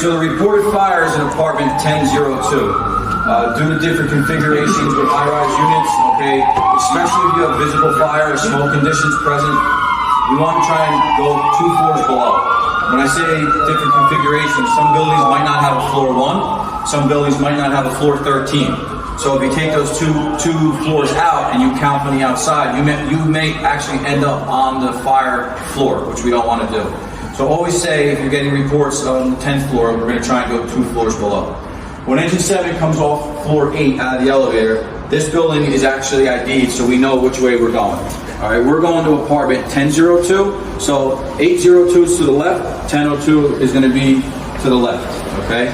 so the reported fire is in apartment 1002. Due to different configurations with high-rise units, okay, especially if you have visible fire or smoke conditions present, we want to try and go 2 floors below. When I say different configurations, some buildings might not have a floor 1, some buildings might not have a floor 13. So if you take those two floors out and you count from the outside, you may actually end up on the fire floor, which we don't want to do. So always say, if you're getting reports on the 10th floor, we're going to try and go 2 floors below. When engine 7 comes off floor 8 out of the elevator, this building is actually ID'd, so we know which way we're going. All right, we're going to apartment 1002, so 802 is to the left, 1002 is going to be to the left, okay?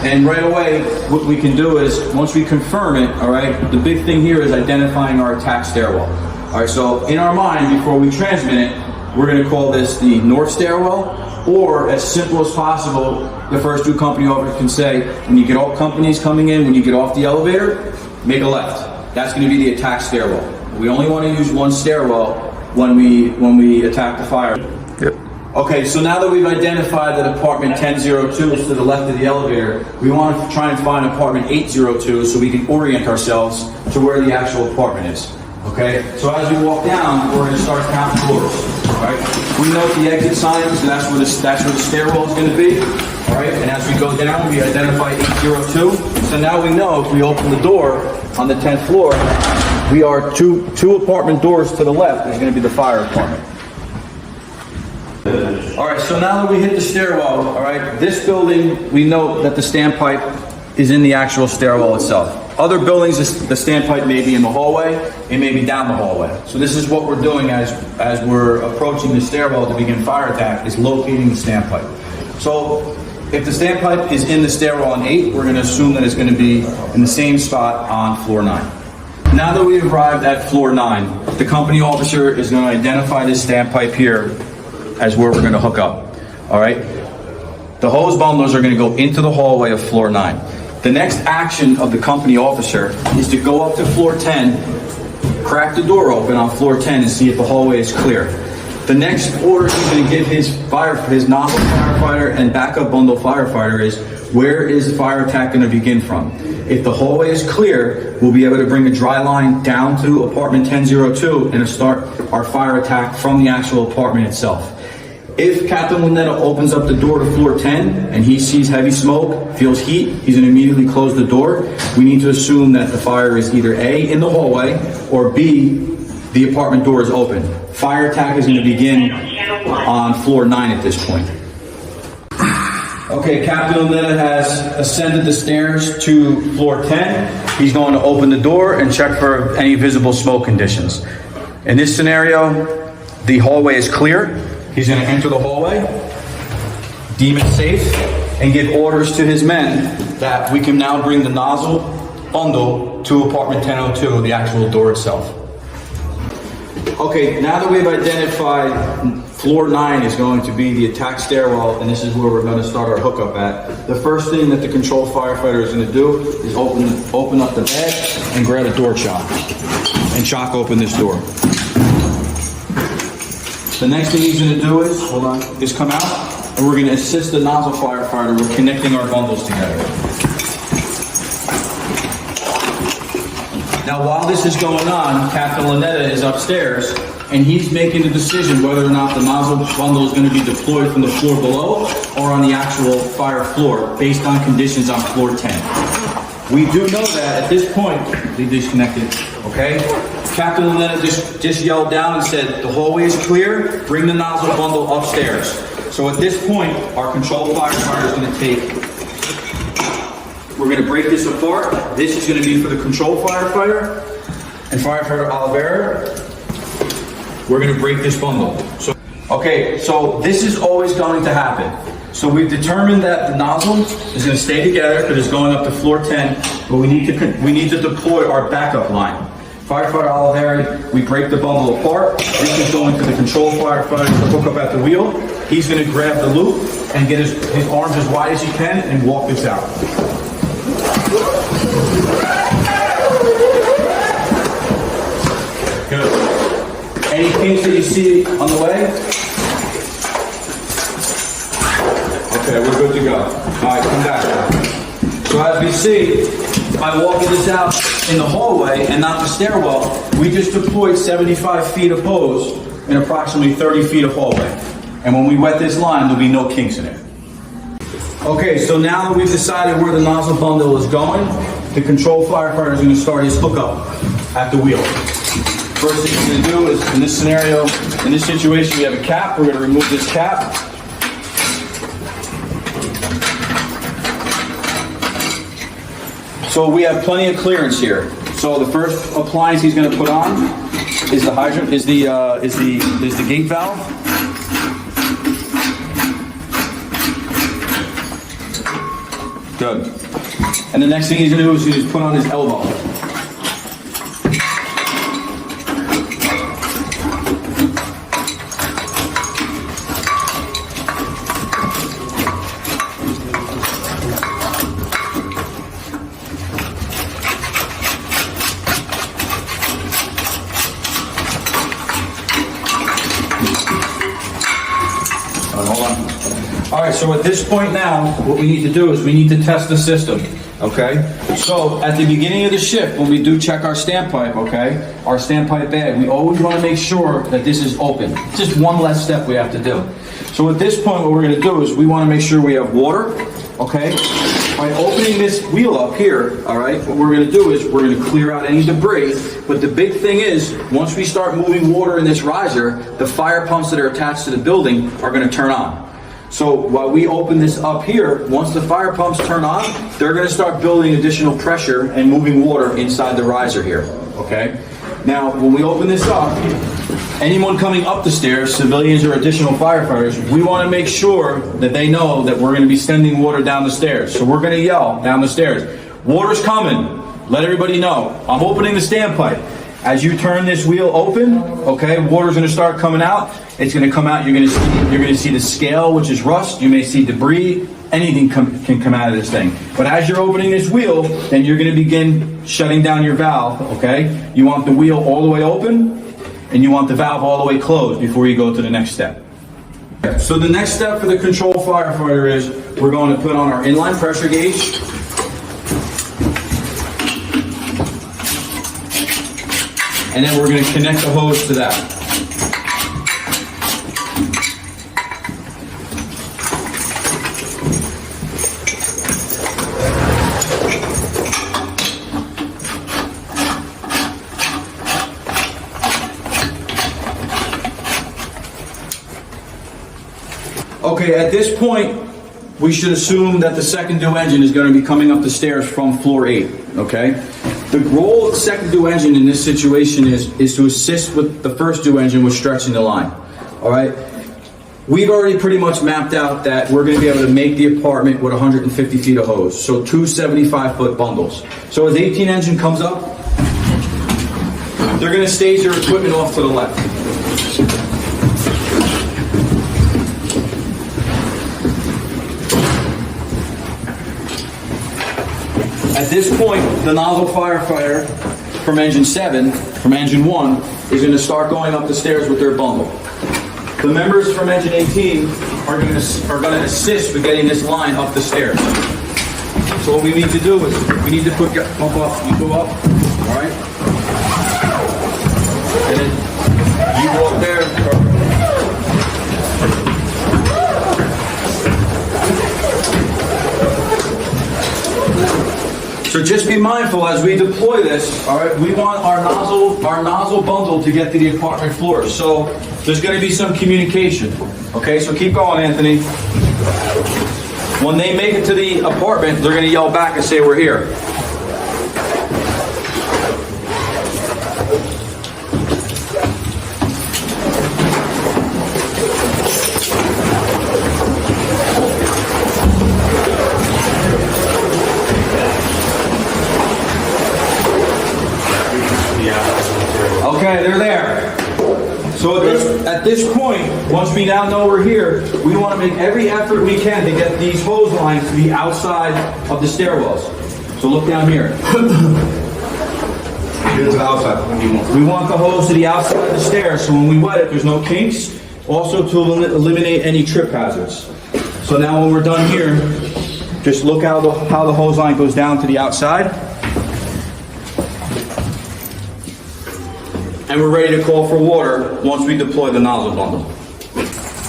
And right away, what we can do is, once we confirm it, all right, the big thing here is identifying our attack stairwell. All right, so in our mind, before we transmit it, we're going to call this the north stairwell, or as simple as possible, the first 2 company officers can say, when you get all companies coming in, when you get off the elevator, make a left. That's going to be the attack stairwell. We only want to use 1 stairwell when we attack the fire. Yep. Okay, so now that we've identified that apartment 1002 is to the left of the elevator, we want to try and find apartment 802 so we can orient ourselves to where the actual apartment is. Okay, so as we walk down, we're going to start counting floors. All right, we note the exit signs, so that's where the stairwell is going to be. All right, and as we go down, we identify 802. So now we know if we open the door on the 10th floor, we are two apartment doors to the left is going to be the fire apartment. All right, so now that we hit the stairwell, all right, this building, we note that the standpipe is in the actual stairwell itself. Other buildings, the standpipe may be in the hallway, it may be down the hallway. So this is what we're doing as we're approaching the stairwell to begin fire attack, is locating the standpipe. So if the standpipe is in the stairwell on 8, we're going to assume that it's going to be in the same spot on floor 9. Now that we've arrived at floor 9, the company officer is going to identify this standpipe here as where we're going to hook up. All right? The hose bundles are going to go into the hallway of floor 9. The next action of the company officer is to go up to floor 10, crack the door open on floor 10 and see if the hallway is clear. The next order he's going to give his nozzle firefighter and backup bundle firefighter is, where is the fire attack going to begin from? If the hallway is clear, we'll be able to bring a dry line down to apartment 1002 and start our fire attack from the actual apartment itself. If Captain Lunetta opens up the door to floor 10 and he sees heavy smoke, feels heat, he's going to immediately close the door. We need to assume that the fire is either A, in the hallway, or B, the apartment door is open. Fire attack is going to begin on floor 9 at this point. Okay, Captain Lunetta has ascended the stairs to floor 10. He's going to open the door and check for any visible smoke conditions. In this scenario, the hallway is clear. He's going to enter the hallway, deem it safe, and give orders to his men that we can now bring the nozzle bundle to apartment 1002, the actual door itself. Okay, now that we've identified floor 9 is going to be the attack stairwell, and this is where we're going to start our hookup at, the first thing that the control firefighter is going to do is open up the bed and grab a door chock and chock open this door. The next thing he's going to do is come out, and we're going to assist the nozzle firefighter with connecting our bundles together. Now, while this is going on, Captain Lunetta is upstairs, and he's making the decision whether or not the nozzle bundle is going to be deployed from the floor below or on the actual fire floor, based on conditions on floor 10. We do know that at this point, they disconnected, okay? Captain Lunetta just yelled down and said, the hallway is clear, bring the nozzle bundle upstairs. So at this point, our control firefighter is going to we're going to break this apart. This is going to be for the control firefighter and firefighter Oliveira. We're going to break this bundle. So this is always going to happen. So we've determined that the nozzle is going to stay together because it's going up to floor 10, but we need to deploy our backup line. Firefighter Oliveira, we break the bundle apart. This is going to the control firefighter to hook up at the wheel. He's going to grab the loop and get his arms as wide as he can and walk this out. Good. Any kinks that you see on the way? Okay. Okay, we're good to go. All right, come back now. So as we see, by walking this out in the hallway and not the stairwell, we just deployed 75 feet of hose in approximately 30 feet of hallway. And when we wet this line, there'll be no kinks in it. Okay, so now that we've decided where the nozzle bundle is going, the control firefighter is going to start his hookup at the wheel. First thing he's going to do is, in this scenario, in this situation, we have a cap. We're going to remove this cap. So we have plenty of clearance here. So the first appliance he's going to put on is the hydrant, is the gate valve. Good. And the next thing he's going to do is he's put on his elbow. Hold on. All right, so at this point now, what we need to do is we need to test the system, okay? So at the beginning of the shift, when we do check our standpipe, okay, our standpipe bag, we always want to make sure that this is open. It's just one less step we have to do. So at this point, what we're going to do is we want to make sure we have water, okay? By opening this wheel up here, all right, what we're going to do is we're going to clear out any debris. But the big thing is, once we start moving water in this riser, the fire pumps that are attached to the building are going to turn on. So while we open this up here, once the fire pumps turn on, they're going to start building additional pressure and moving water inside the riser here, okay? Now, when we open this up, anyone coming up the stairs, civilians or additional firefighters, we want to make sure that they know that we're going to be sending water down the stairs. So we're going to yell down the stairs, "Water's coming." Let everybody know. I'm opening the standpipe. As you turn this wheel open, okay, water's going to start coming out. It's going to come out. You're going to see the scale, which is rust. You may see debris. Anything can come out of this thing. But as you're opening this wheel, then you're going to begin shutting down your valve. Okay, you want the wheel all the way open, and you want the valve all the way closed before you go to the next step. So the next step for the control firefighter is we're going to put on our inline pressure gauge. And then we're going to connect the hose to that. Okay, at this point, we should assume that the second due engine is going to be coming up the stairs from floor 8, okay? The role of the second due engine in this situation is to assist with the first due engine with stretching the line, all right? We've already pretty much mapped out that we're going to be able to make the apartment with 150 feet of hose, so 2 75-foot bundles. So as 18 engine comes up, they're going to stage their equipment off to the left. At this point, the nozzle firefighter from engine 7, from engine 1, is going to start going up the stairs with their bundle. The members from engine 18 are going to assist with getting this line up the stairs. So what we need to do is we need to pump up, you go up, all right? And then you go up there. So just be mindful as we deploy this, all right, we want our nozzle bundle to get to the apartment floor. So there's going to be some communication, okay? So keep going, Anthony. When they make it to the apartment, they're going to yell back and say, "We're here." Okay, they're there. So at this point, once we now know we're here, we want to make every effort we can to get these hose lines to be outside of the stairwells. So look down here. Get to the outside. We want the hose to the outside of the stairs, so when we wet it, there's no kinks. Also to eliminate any trip hazards. So So now when we're done here, just look how the hose line goes down to the outside. And we're ready to call for water once we deploy the nozzle bundle.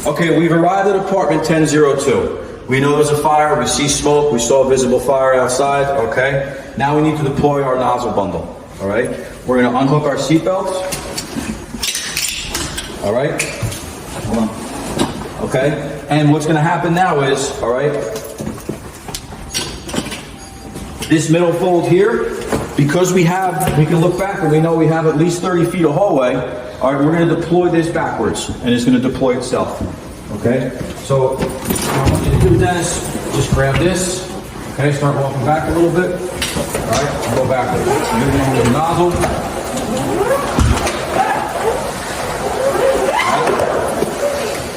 Okay, we've arrived at apartment 1002. We know there's a fire, we see smoke, we saw a visible fire outside, okay? Now we need to deploy our nozzle bundle, all right? We're gonna unhook our seat belts. All right? Hold on. Okay? And what's gonna happen now is, all right, this middle fold here, because we can look back and we know we have at least 30 feet of hallway, all right, we're gonna deploy this backwards, and it's gonna deploy itself, okay? So, what I want you to do, Dennis, just grab this, okay, start walking back a little bit, all right, go backwards. You're gonna use the nozzle.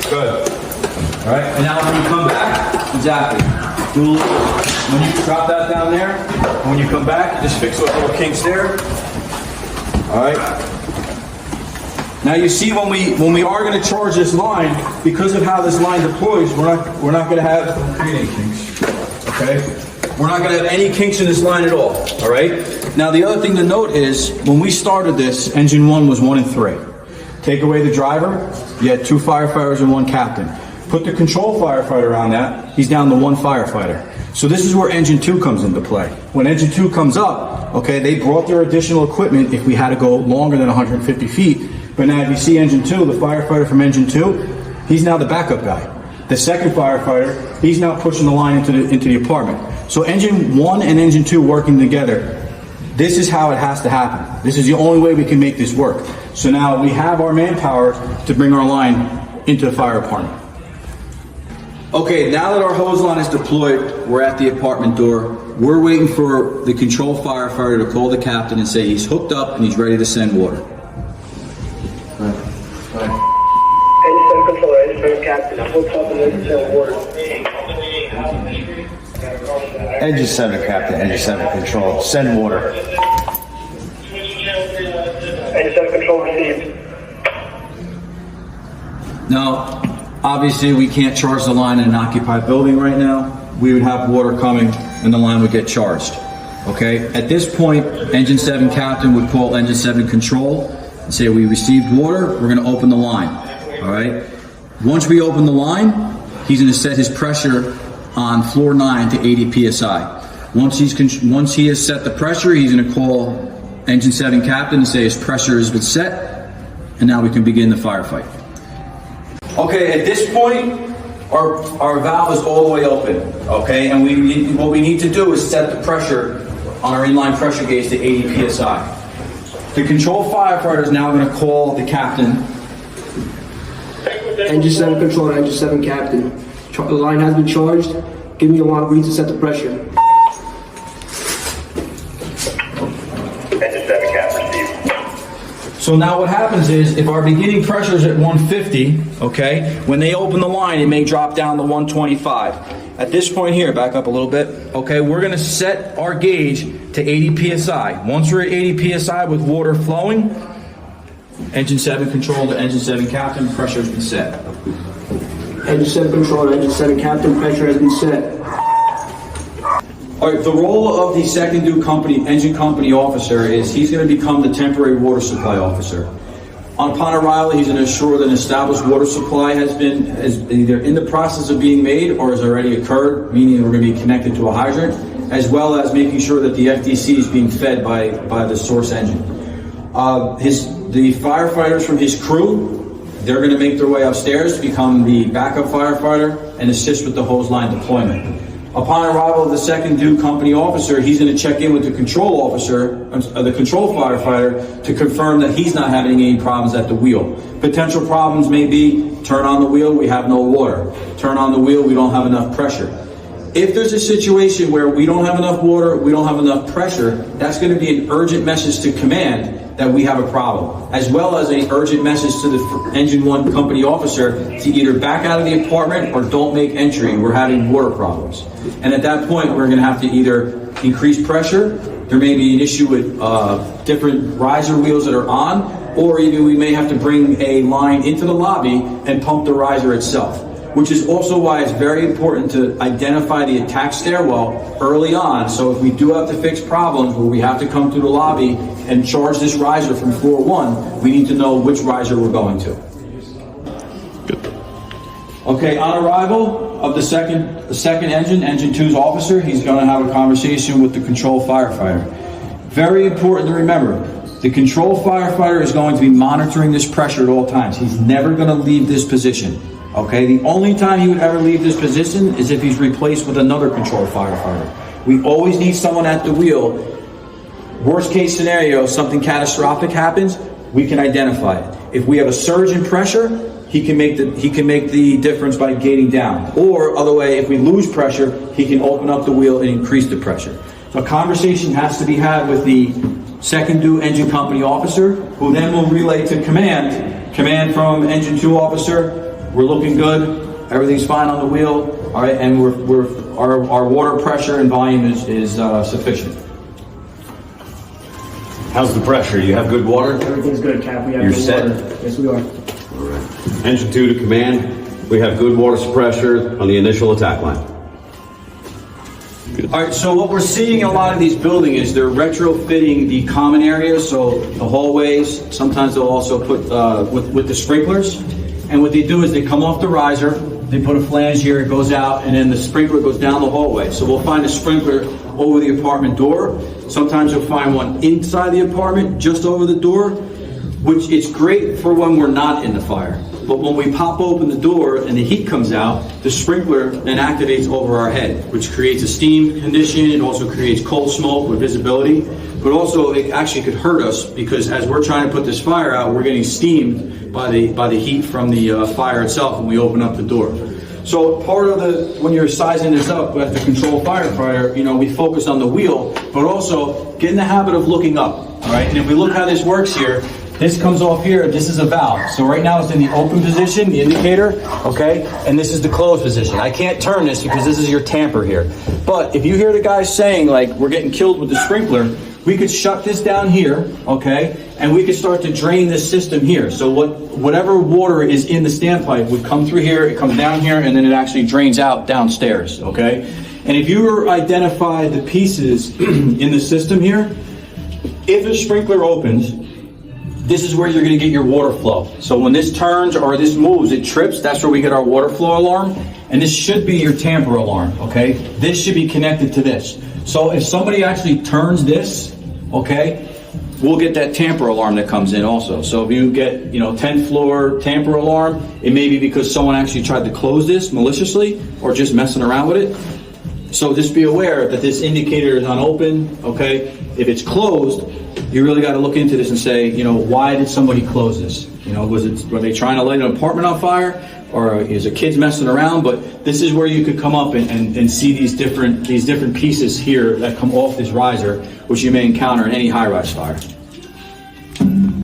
Good. All right, and now when you come back, exactly. When you drop that down there, when you come back, you just fix those little kinks there. All right. Now you see when we are going to charge this line, because of how this line deploys, we're not going to have any kinks. Okay. We're not going to have any kinks in this line at all. All right. Now the other thing to note is when we started this, engine 1 was 1 and 3. Take away the driver, you had 2 firefighters and 1 captain. Put the control firefighter on that, he's down to 1 firefighter. So this is where engine 2 comes into play. When engine 2 comes up, okay, they brought their additional equipment if we had to go longer than 150 feet. But now if you see engine 2, the firefighter from engine 2, he's now the backup guy. The second firefighter, he's now pushing the line into the apartment. So engine 1 and engine 2 working together, this is how it has to happen. This is the only way we can make this work. So now we have our manpower to bring our line into the fire department. Okay, now that our hose line is deployed, we're at the apartment door. We're waiting for the control firefighter to call the captain and say he's hooked up and he's ready to send water. Captain, I'm hooked up and ready to send water. Engine 7, Captain. Engine 7 control. Send water. Engine 7 control received. Now, obviously we can't charge the line in an occupied building right now. We would have water coming and the line would get charged. Okay, at this point, engine 7 captain would call engine 7 control and say we received water, we're gonna open the line, all right? Once we open the line, he's gonna set his pressure on floor 9 to 80 PSI. Once he has set the pressure, he's gonna call engine 7 captain and say his pressure has been set, and now we can begin the firefight. Okay, at this point, our valve is all the way open, okay? And what we need to do is set the pressure on our inline pressure gauge to 80 PSI. The control firefighter is now gonna call the captain. Engine 7 control, engine 7 captain. The line has been charged. Give me a line read to set the pressure. Engine 7 captain received. So now what happens is, if our beginning pressure is at 150, okay, when they open the line, it may drop down to 125. At this point here, back up a little bit, okay, we're gonna set our gauge to 80 PSI. Once we're at 80 PSI with water flowing, engine 7 control to engine 7 captain, pressure has been set. Engine 7 control, engine 7 captain, pressure has been set. All right, the role of the second due engine company officer is he's going to become the temporary water supply officer. Upon arrival, he's going to ensure that an established water supply is either in the process of being made or has already occurred, meaning we're going to be connected to a hydrant, as well as making sure that the FDC is being fed by the source engine. The firefighters from his crew, they're going to make their way upstairs to become the backup firefighter and assist with the hose line deployment. Upon arrival of the second due company officer, he's going to check in with the control officer, the control firefighter, to confirm that he's not having any problems at the wheel. Potential problems may be, turn on the wheel, we have no water. Turn on the wheel, we don't have enough pressure. If there's a situation where we don't have enough water, we don't have enough pressure, that's going to be an urgent message to command that we have a problem, as well as an urgent message to the engine 1 company officer to either back out of the apartment or don't make entry. We're having water problems. And at that point, we're going to have to either increase pressure, there may be an issue with different riser wheels that are on, or even we may have to bring a line into the lobby and pump the riser itself. which is also why it's very important to identify the attack stairwell early on. So if we do have to fix problems where we have to come to the lobby and charge this riser from floor 1, we need to know which riser we're going to. Okay, on arrival of the second engine 2's officer, he's going to have a conversation with the control firefighter. Very important to remember, the control firefighter is going to be monitoring this pressure at all times. He's never going to leave this position. Okay, the only time he would ever leave this position is if he's replaced with another control firefighter. We always need someone at the wheel. Worst case scenario, something catastrophic happens, we can identify it. If we have a surge in pressure, he can make the difference by gating down. Or other way, if we lose pressure, he can open up the wheel and increase the pressure. So a conversation has to be had with the second due engine company officer, who then will relay to command from engine 2 officer. We're looking good. Everything's fine on the wheel. All right, and our water pressure and volume is sufficient. How's the pressure? You have good water? Everything's good, Cap. We have You're good set? water. Yes, we are. All right. Engine 2 to command. We have good water pressure on the initial attack line. All right, so what we're seeing in a lot of these buildings is they're retrofitting the common areas, so the hallways. Sometimes they'll also put with the sprinklers. And what they do is they come off the riser, they put a flange here, it goes out, and then the sprinkler goes down the hallway. So we'll find a sprinkler over the apartment door. Sometimes you'll find one inside the apartment, just over the door, which is great for when we're not in the fire. But when we pop open the door and the heat comes out, the sprinkler then activates over our head, which creates a steam condition. It also creates cold smoke with visibility. But also it actually could hurt us because as we're trying to put this fire out, we're getting steamed by the heat from the fire itself when we open up the door. So part of when you're sizing this up as the control firefighter, we focus on the wheel, but also get in the habit of looking up, all right? And if we look how this works here, this comes off here, this is a valve. So right now it's in the open position, the indicator, okay? And this is the closed position. I can't turn this because this is your tamper here. But if you hear the guys saying like, we're getting killed with the sprinkler, we could shut this down here, okay? And we could start to drain this system here. So whatever water is in the standpipe would come through here, it comes down here, and then it actually drains out downstairs, okay? And if you identify the pieces in the system here, if a sprinkler opens, this is where you're gonna get your water flow. So when this turns or this moves, it trips, that's where we get our water flow alarm. And this should be your tamper alarm, okay? This should be connected to this. So if somebody actually turns this, okay, we'll get that tamper alarm that comes in also. So if you get, 10th floor tamper alarm, it may be because someone actually tried to close this maliciously or just messing around with it. So just be aware that this indicator is unopened, okay? If it's closed, you really got to look into this and say, why did somebody close this? Were they trying to light an apartment on fire, or is a kid's messing around? But this is where you could come up and see these different pieces here that come off this riser, which you may encounter in any high-rise fire.